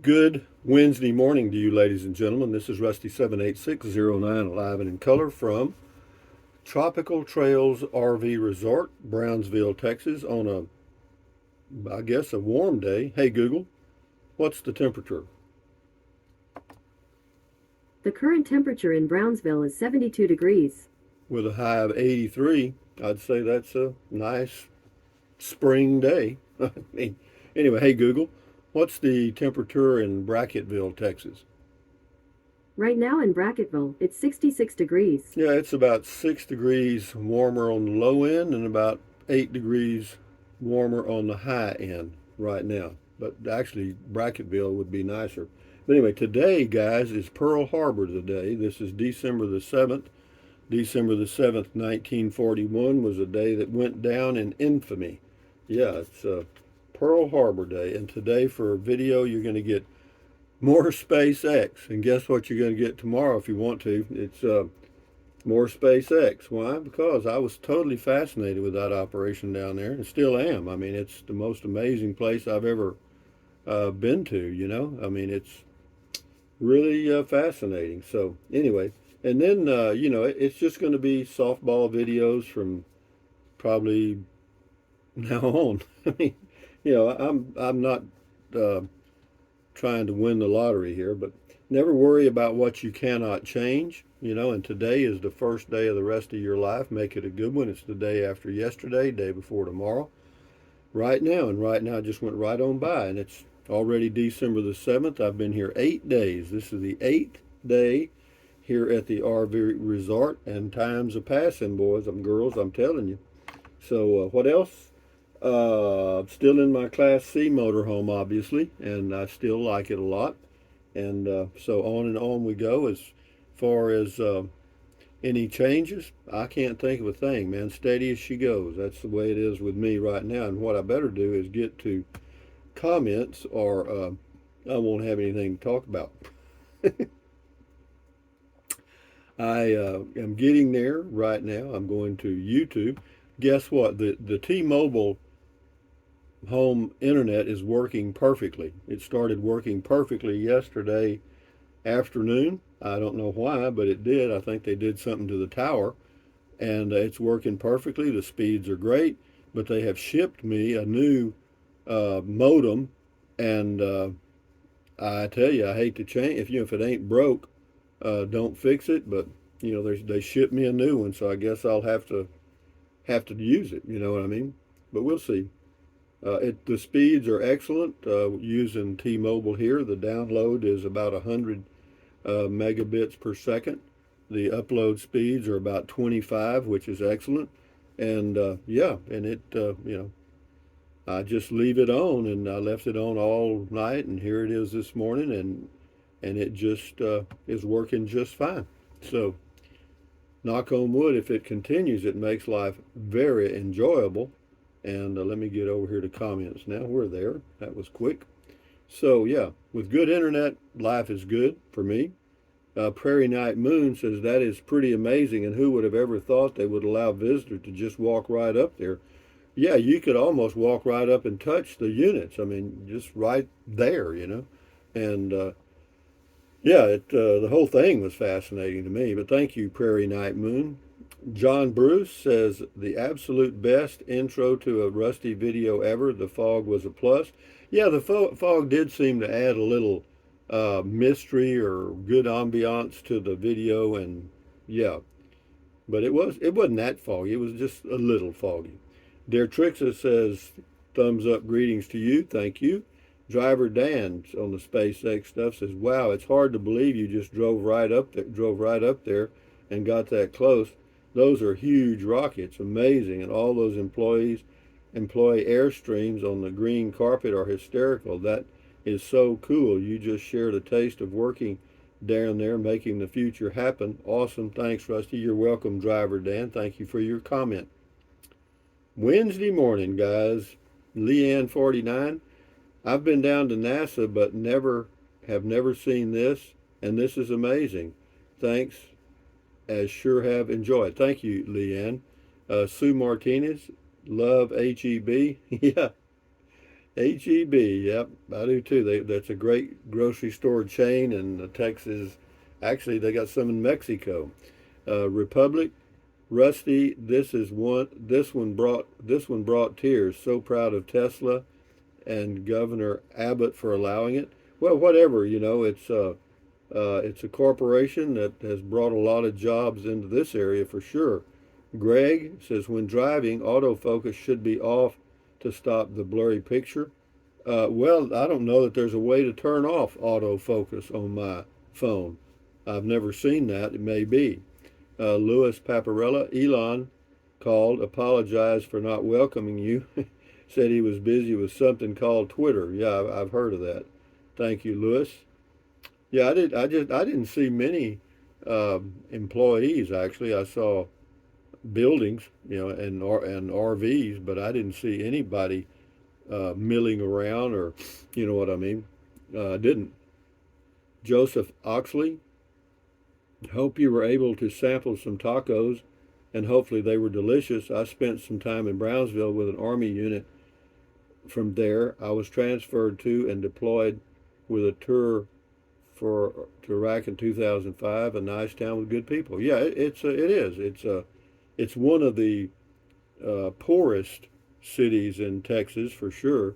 Good Wednesday morning to you, ladies and gentlemen. This is Rusty 78609, alive and in color from Tropical Trails RV Resort, Brownsville, Texas, on I guess, a warm day. Hey, Google, what's the temperature? The current temperature in Brownsville is 72 degrees. With a high of 83, I'd say that's a nice spring day. I mean, anyway, hey, Google, what's the temperature in Brackettville, Texas? Right now in Brackettville, it's 66 degrees. Yeah, it's about 6 degrees warmer on the low end and about 8 degrees warmer on the high end right now. But actually, Brackettville would be nicer. But anyway, today, guys, is Pearl Harbor Day. This is December the 7th. December the 7th, 1941 was a day that went down in infamy. Yeah, it's Pearl Harbor Day. And today, for video, you're going to get more SpaceX. And guess what you're going to get tomorrow if you want to? It's more SpaceX. Why? Because I was totally fascinated with that operation down there and still am. I mean, it's the most amazing place I've ever been to, I mean, it's really fascinating. So, anyway, and then, it's just going to be softball videos from probably now on. I mean, I'm not uh, trying to win the lottery here, but never worry about what you cannot change, and today is the first day of the rest of your life. Make it a good one. It's the day after yesterday, day before tomorrow, right now. And right now just went right on by, and it's already December the 7th. I've been here 8 days. This is the 8th day here at the RV resort, and time's a passing, boys and girls, I'm telling you. So, what else? Still in my Class C motorhome, obviously, and I still like it a lot. And so on and on we go. As far as any changes, I can't think of a thing, man. Steady as she goes. That's the way it is with me right now. And what I better do is get to comments, or I won't have anything to talk about. I am getting there right now. I'm going to YouTube. Guess what? The T-Mobile home internet is working perfectly. It started working perfectly yesterday afternoon. I don't know why, but it did. I think they did something to the tower, and it's working perfectly. The speeds are great, but they have shipped me a new modem, and I tell you, I hate to change. If it ain't broke, don't fix it. But they shipped me a new one, so I guess I'll have to use it. You know what I mean? But we'll see. The speeds are excellent using T-Mobile here. The download is about 100 megabits per second. The upload speeds are about 25, which is excellent. And yeah, and I just leave it on, and I left it on all night, and here it is this morning, and it just is working just fine. So, knock on wood, if it continues, it makes life very enjoyable. And let me get over here to comments now. We're there. That was quick. So, yeah, with good internet, life is good for me. Prairie Night Moon says that is pretty amazing, and who would have ever thought they would allow visitors to just walk right up there? Yeah, you could almost walk right up and touch the units. I mean, just right there. And yeah, the whole thing was fascinating to me. But thank you, Prairie Night Moon. John Bruce says the absolute best intro to a Rusty video ever. The fog was a plus. Yeah, the fog did seem to add a little mystery or good ambiance to the video, and yeah, but it wasn't that foggy. It was just a little foggy. Dear Trixa says thumbs up, greetings to you. Thank you. Driver Dan on the SpaceX stuff says, "Wow, it's hard to believe you just drove right up there, and got that close. Those are huge rockets, amazing, and all those employee airstreams on the green carpet are hysterical. That is so cool. You just shared a taste of working down there, making the future happen. Awesome. Thanks, Rusty. You're welcome, Driver Dan. Thank you for your comment. Wednesday morning, guys. Leanne 49. I've been down to NASA, but never seen this, and this is amazing. Thanks, as sure have enjoyed. Thank you, Leanne. Sue Martinez, love HEB. Yeah, HEB, yep, I do too. That's a great grocery store chain in Texas. Actually, they got some in Mexico. Republic, Rusty, this one brought tears. So proud of Tesla and Governor Abbott for allowing it. Well, whatever, it's a corporation that has brought a lot of jobs into this area for sure. Greg says when driving, autofocus should be off to stop the blurry picture. Well, I don't know that there's a way to turn off autofocus on my phone. I've never seen that. It may be. Louis Paparella, Elon called, apologized for not welcoming you. Said he was busy with something called Twitter. Yeah, I've heard of that. Thank you, Louis. Yeah, I didn't see many employees actually. I saw buildings, and RVs, but I didn't see anybody milling around, or you know what I mean. Didn't. Joseph Oxley, hope you were able to sample some tacos, and hopefully they were delicious. I spent some time in Brownsville with an Army unit from there. I was transferred to and deployed with a tour to Iraq in 2005. A nice town with good people. Yeah, it is. It's one of the poorest cities in Texas for sure.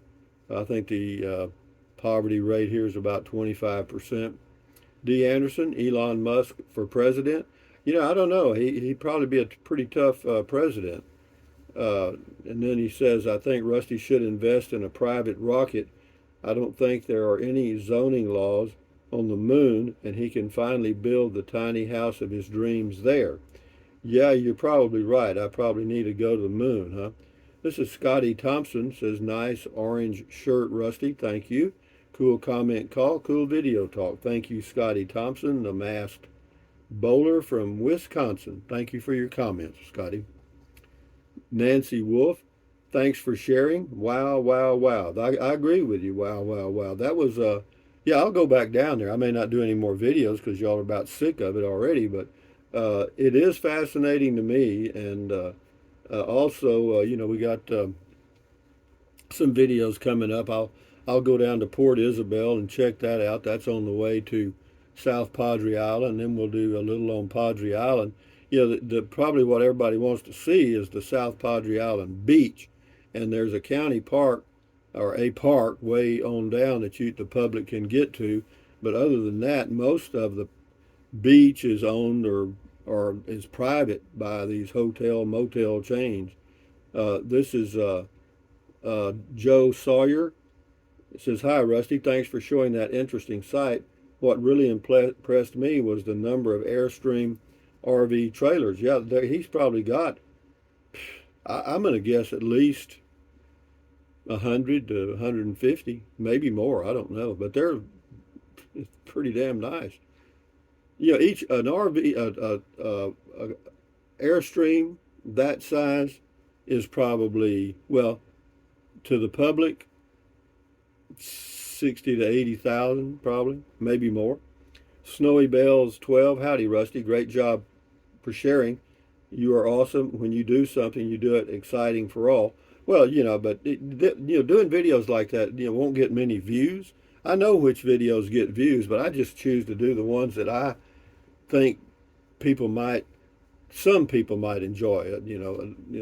I think the poverty rate here is about 25%. D. Anderson, Elon Musk for president. I don't know. He'd probably be a pretty tough president. And then he says, I think Rusty should invest in a private rocket. I don't think there are any zoning laws on the moon, and he can finally build the tiny house of his dreams there. Yeah, you're probably right. I probably need to go to the moon, huh? This is Scotty Thompson, says, nice orange shirt, Rusty. Thank you. Cool comment call, cool video talk. Thank you, Scotty Thompson, the masked bowler from Wisconsin. Thank you for your comments, Scotty. Nancy Wolf, thanks for sharing. Wow, wow, wow. I agree with you. Wow, wow, wow. That was, yeah, I'll go back down there. I may not do any more videos because y'all are about sick of it already, but it is fascinating to me. And also, we got some videos coming up. I'll go down to Port Isabel and check that out. That's on the way to South Padre Island. Then we'll do a little on Padre Island. Probably what everybody wants to see is the South Padre Island beach, and there's a county park or a park way on down that the public can get to. But other than that, most of the beach is owned or is private by these hotel motel chains. This is Joe Sawyer. It says, hi, Rusty. Thanks for showing that interesting site. What really impressed me was the number of Airstream RV trailers. Yeah, he's probably got, I'm going to guess at least 100 to 150, maybe more. I don't know. But it's pretty damn nice. Each an RV, Airstream that size is probably, well, to the public, 60 to 80,000 probably, maybe more. Snowy Bells 12, howdy Rusty, great job for sharing. You are awesome. When you do something, you do it exciting for all. Well, but doing videos like that, won't get many views. I know which videos get views, but I just choose to do the ones that I think some people might enjoy.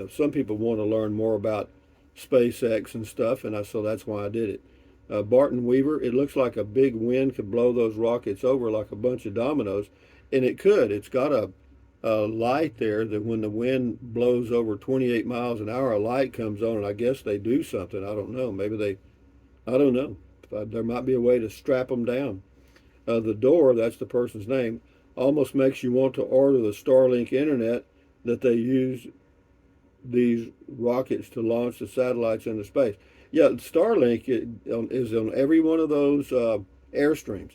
Some people want to learn more about SpaceX and stuff, and so that's why I did it. Barton Weaver, it looks like a big wind could blow those rockets over like a bunch of dominoes, and it could. It's got a light there that when the wind blows over 28 miles an hour, a light comes on, and I guess they do something. I don't know. I don't know. There might be a way to strap them down. The Door, that's the person's name, almost makes you want to order the Starlink internet that they use these rockets to launch the satellites into space. Yeah, Starlink is on every one of those Airstreams.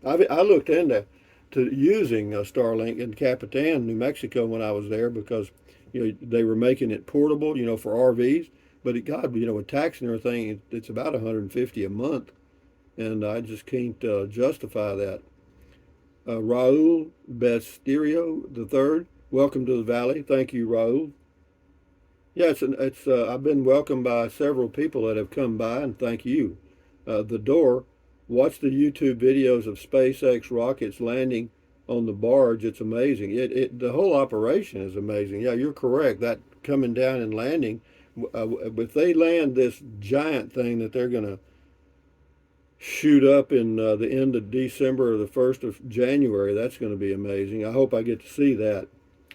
I looked into using Starlink in Capitan, New Mexico when I was there because they were making it portable, for RVs. But with tax and everything, it's about $150 a month, and I just can't justify that. Raul Besterio III, welcome to the Valley. Thank you, Raul. Yeah, it's. I've been welcomed by several people that have come by, and thank you. The door. Watch the YouTube videos of SpaceX rockets landing on the barge. It's amazing. The whole operation is amazing. Yeah, you're correct. That coming down and landing. If they land this giant thing that they're going to shoot up in the end of December or the 1st of January, that's going to be amazing. I hope I get to see that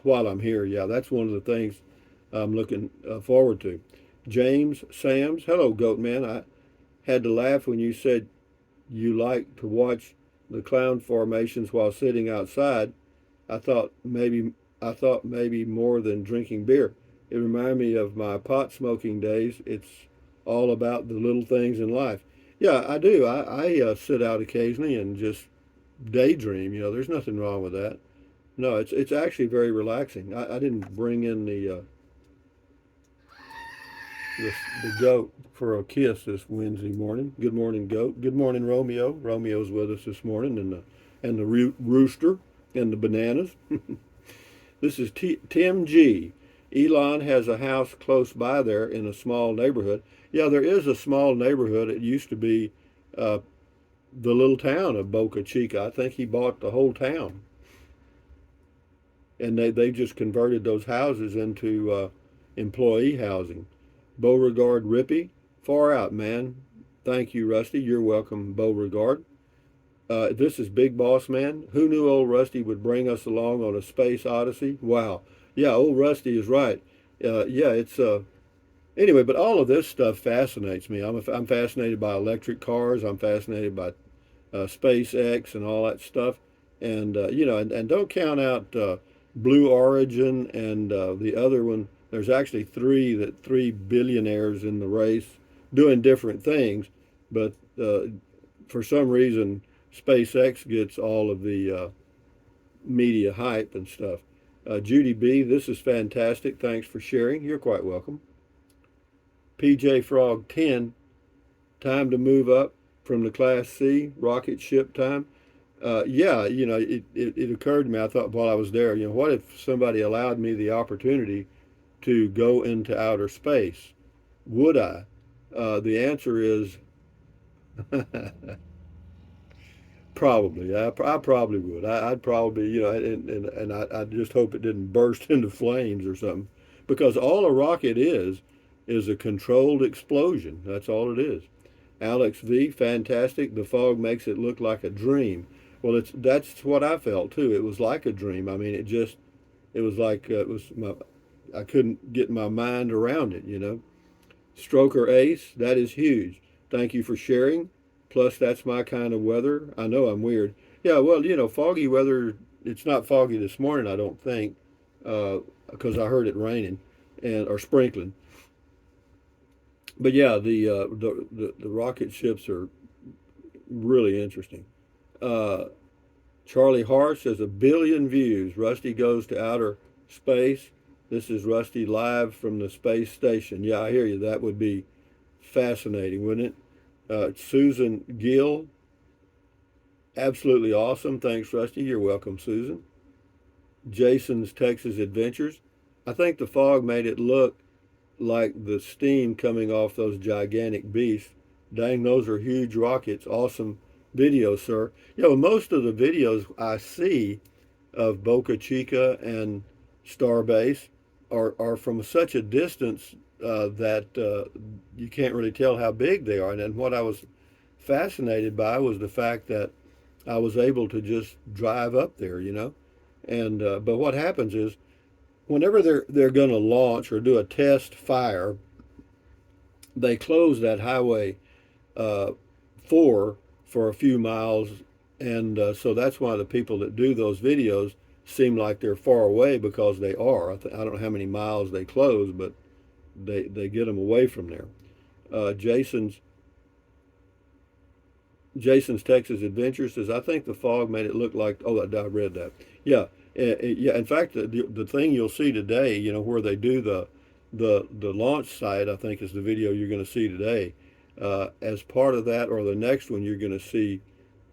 while I'm here. Yeah, that's one of the things I'm looking forward to. James Sams, hello, Goat Man. I had to laugh when you said you like to watch the clown formations while sitting outside. I thought maybe I thought maybe more than drinking beer. It reminded me of my pot smoking days. It's all about the little things in life. Yeah, I do. I sit out occasionally and just daydream. You know, there's nothing wrong with that. No, it's actually very relaxing. I didn't bring in the the goat for a kiss this Wednesday morning. Good morning, goat. Good morning, Romeo. Romeo's with us this morning, and the rooster and the bananas. This is Tim G. Elon has a house close by there in a small neighborhood. Yeah, there is a small neighborhood. It used to be uh, the little town of Boca Chica. I think he bought the whole town, and they just converted those houses into employee housing. Beauregard Rippey, far out, man. Thank you, Rusty. You're welcome, Beauregard. This is Big Boss Man. Who knew old Rusty would bring us along on a space odyssey? Wow. Yeah, old Rusty is right. Yeah, it's anyway, but all of this stuff fascinates me. I'm fascinated by electric cars. I'm fascinated by SpaceX and all that stuff. And and don't count out Blue Origin and the other one. There's actually three billionaires in the race doing different things, but for some reason SpaceX gets all of the media hype and stuff. Judy B, this is fantastic. Thanks for sharing. You're quite welcome. PJ Frog 10, time to move up from the Class C rocket ship time. Yeah, it occurred to me. I thought while I was there, what if somebody allowed me the opportunity to go into outer space? Would I? The answer is probably. I probably would. I'd probably, and I just hope it didn't burst into flames or something, because all a rocket is a controlled explosion. That's all it is. Alex V, fantastic. The fog makes it look like a dream. Well, that's what I felt too. It was like a dream. I mean, it was like I couldn't get my mind around it. Stroker Ace, that is huge. Thank you for sharing. Plus, that's my kind of weather. I know I'm weird. Yeah, well, foggy weather. It's not foggy this morning, I don't think, because I heard it raining and or sprinkling. But yeah, the rocket ships are really interesting. Uh, Charlie Hart says 1 billion views. Rusty goes to outer space. This is Rusty live from the space station. Yeah, I hear you. That would be fascinating, wouldn't it? Susan Gill, absolutely awesome. Thanks, Rusty. You're welcome, Susan. Jason's Texas Adventures. I think the fog made it look like the steam coming off those gigantic beasts. Dang, those are huge rockets. Awesome video, sir. Most of the videos I see of Boca Chica and Starbase are from such a distance that you can't really tell how big they are. And what I was fascinated by was the fact that I was able to just drive up there. And but what happens is whenever they're going to launch or do a test fire, they close that highway 4 for a few miles, and so that's why the people that do those videos seem like they're far away, because they are. I don't know how many miles they close, but they get them away from there. Jason's Texas Adventure says, I think the fog made it look like. Oh, I read that. Yeah, yeah. In fact, the thing you'll see today, where they do the launch site, I think is the video you're going to see today. As part of that, or the next one, you're going to see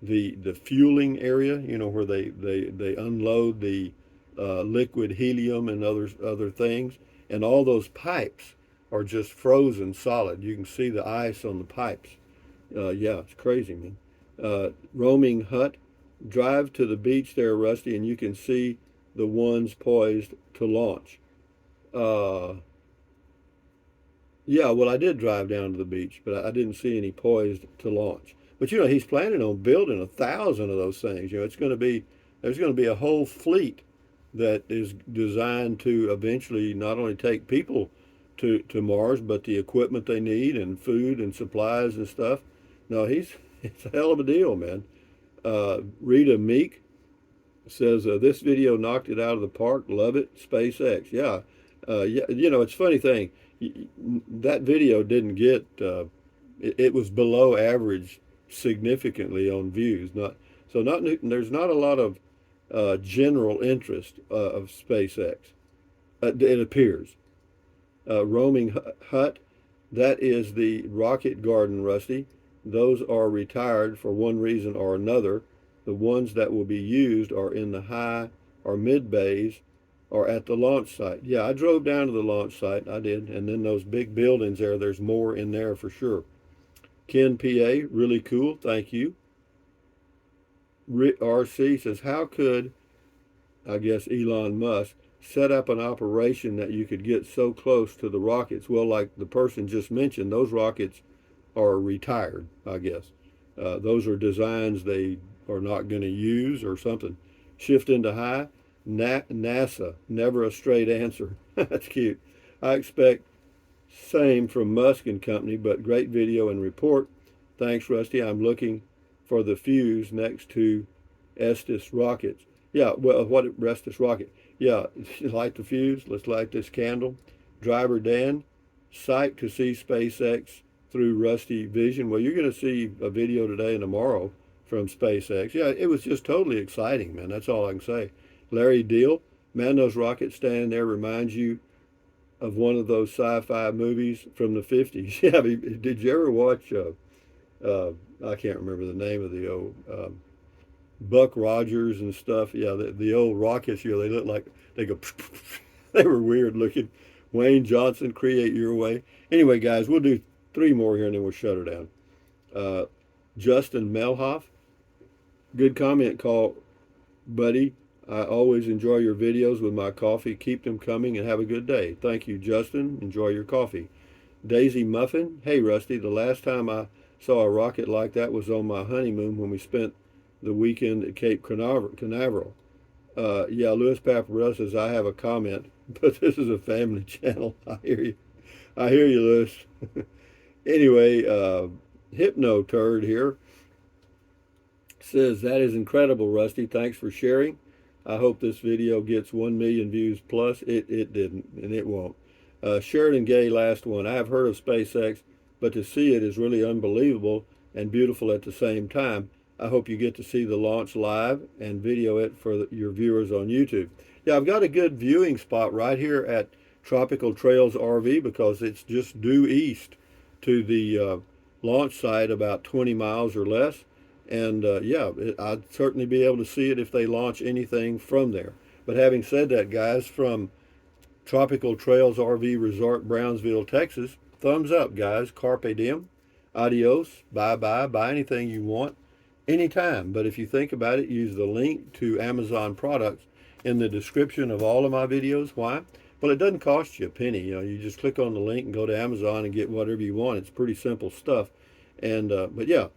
the fueling area. Where they unload the liquid helium and other things. and all those pipes are just frozen solid. You can see the ice on the pipes. Yeah, it's crazy, man. Roaming hut. Drive to the beach there, Rusty, and you can see the ones poised to launch. Uh, yeah, well, I did drive down to the beach, but I didn't see any poised to launch. But you know, he's planning on building 1,000 of those things. You know, there's going to be a whole fleet that is designed to eventually not only take people to Mars, but the equipment they need and food and supplies and stuff. No, it's a hell of a deal, man. Rita Meek says this video knocked it out of the park. Love it, SpaceX. Yeah, yeah. You know, it's a funny thing. That video didn't get. It was below average significantly on views. There's not a lot of general interest of SpaceX. It appears. Roaming hut, that is the rocket garden, Rusty. Those are retired for one reason or another. The ones that will be used are in the high or mid bays or at the launch site. Yeah, I drove down to the launch site. I did. And then those big buildings there's more in there for sure. Ken PA, really cool. Thank you. RC says, how could, I guess, Elon Musk set up an operation that you could get so close to the rockets? Well, like the person just mentioned, those rockets are retired, I guess. Those are designs they are not going to use or something. Shift into high. NASA, never a straight answer. That's cute. I expect same from Musk and company, but great video and report. Thanks, Rusty. I'm looking for the fuse next to Estes rockets. Yeah, well, what Estes rocket? Yeah, light the fuse. Let's light this candle. Driver Dan, psyched to see SpaceX through Rusty Vision. Well, you're going to see a video today and tomorrow from SpaceX. Yeah, it was just totally exciting, man. That's all I can say. Larry Deal, man, those rockets standing there reminds you of one of those sci-fi movies from the 50s. Yeah, did you ever watch, I can't remember the name of the old, Buck Rogers and stuff. Yeah, the old rockets, you know, they look like, they go, they were weird looking. Wayne Johnson, Create Your Way. Anyway, guys, we'll do 3 more here and then we'll shut her down. Justin Melhoff, good comment call, buddy. I always enjoy your videos with my coffee. Keep them coming and have a good day. Thank you, Justin. Enjoy your coffee. Daisy Muffin. Hey, Rusty, the last time I saw a rocket like that was on my honeymoon when we spent the weekend at Cape Canaveral. Yeah, Louis Paparella says, I have a comment, but this is a family channel. I hear you. I hear you, Louis. Anyway, Hypno Turd here says, that is incredible, Rusty. Thanks for sharing. I hope this video gets 1 million views plus. It didn't, and it won't. Sheridan Gay, last one. I have heard of SpaceX, but to see it is really unbelievable and beautiful at the same time. I hope you get to see the launch live and video it for your viewers on YouTube. Yeah, I've got a good viewing spot right here at Tropical Trails RV because it's just due east to the launch site, about 20 miles or less. And yeah, I'd certainly be able to see it if they launch anything from there. But having said that, guys, from Tropical Trails RV Resort, Brownsville, Texas, thumbs up, guys. Carpe diem. Adios. Bye-bye. Buy anything you want anytime. But if you think about it, use the link to Amazon products in the description of all of my videos. Why? Well, it doesn't cost you a penny. You know, you just click on the link and go to Amazon and get whatever you want. It's pretty simple stuff. And but yeah.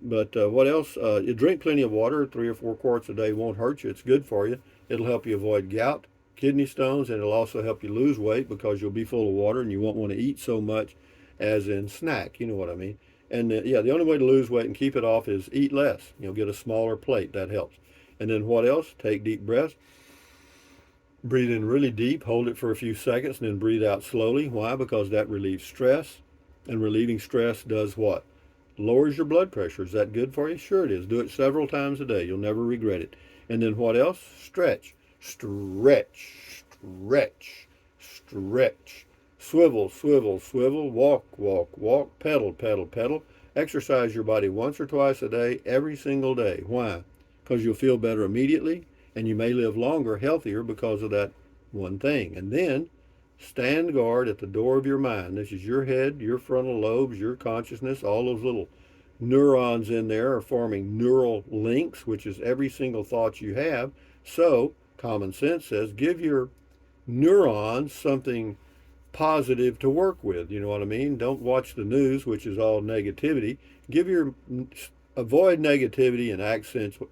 But what else? You drink plenty of water. 3 or 4 quarts a day won't hurt you. It's good for you. It'll help you avoid gout, kidney stones, and it'll also help you lose weight because you'll be full of water and you won't want to eat so much as in snack. You know what I mean? And yeah, the only way to lose weight and keep it off is eat less. You know, get a smaller plate. That helps. And then what else? Take deep breaths. Breathe in really deep. Hold it for a few seconds and then breathe out slowly. Why? Because that relieves stress. And relieving stress does what? Lowers your blood pressure. Is that good for you? Sure it is. Do it several times a day. You'll never regret it. And then what else? Stretch. Stretch. Stretch. Stretch. Swivel, swivel, swivel. Walk, walk, walk. Pedal, pedal, pedal. Exercise your body once or twice a day, every single day. Why? Because you'll feel better immediately, and you may live longer, healthier because of that one thing. And then stand guard at the door of your mind. This is your head, your frontal lobes, your consciousness. All those little neurons in there are forming neural links, which is every single thought you have. So, common sense says give your neurons something positive to work with. You know what I mean? Don't watch the news, which is all negativity. Avoid negativity and accentuate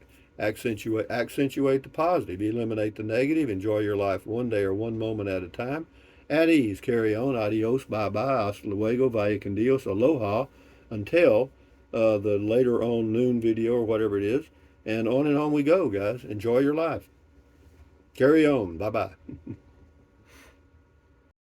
the positive. Eliminate the negative. Enjoy your life one day or one moment at a time. At ease. Carry on. Adios. Bye bye. Hasta luego. Vaya con Dios. Aloha. Until the later on noon video or whatever it is. And on we go, guys. Enjoy your life. Carry on. Bye bye.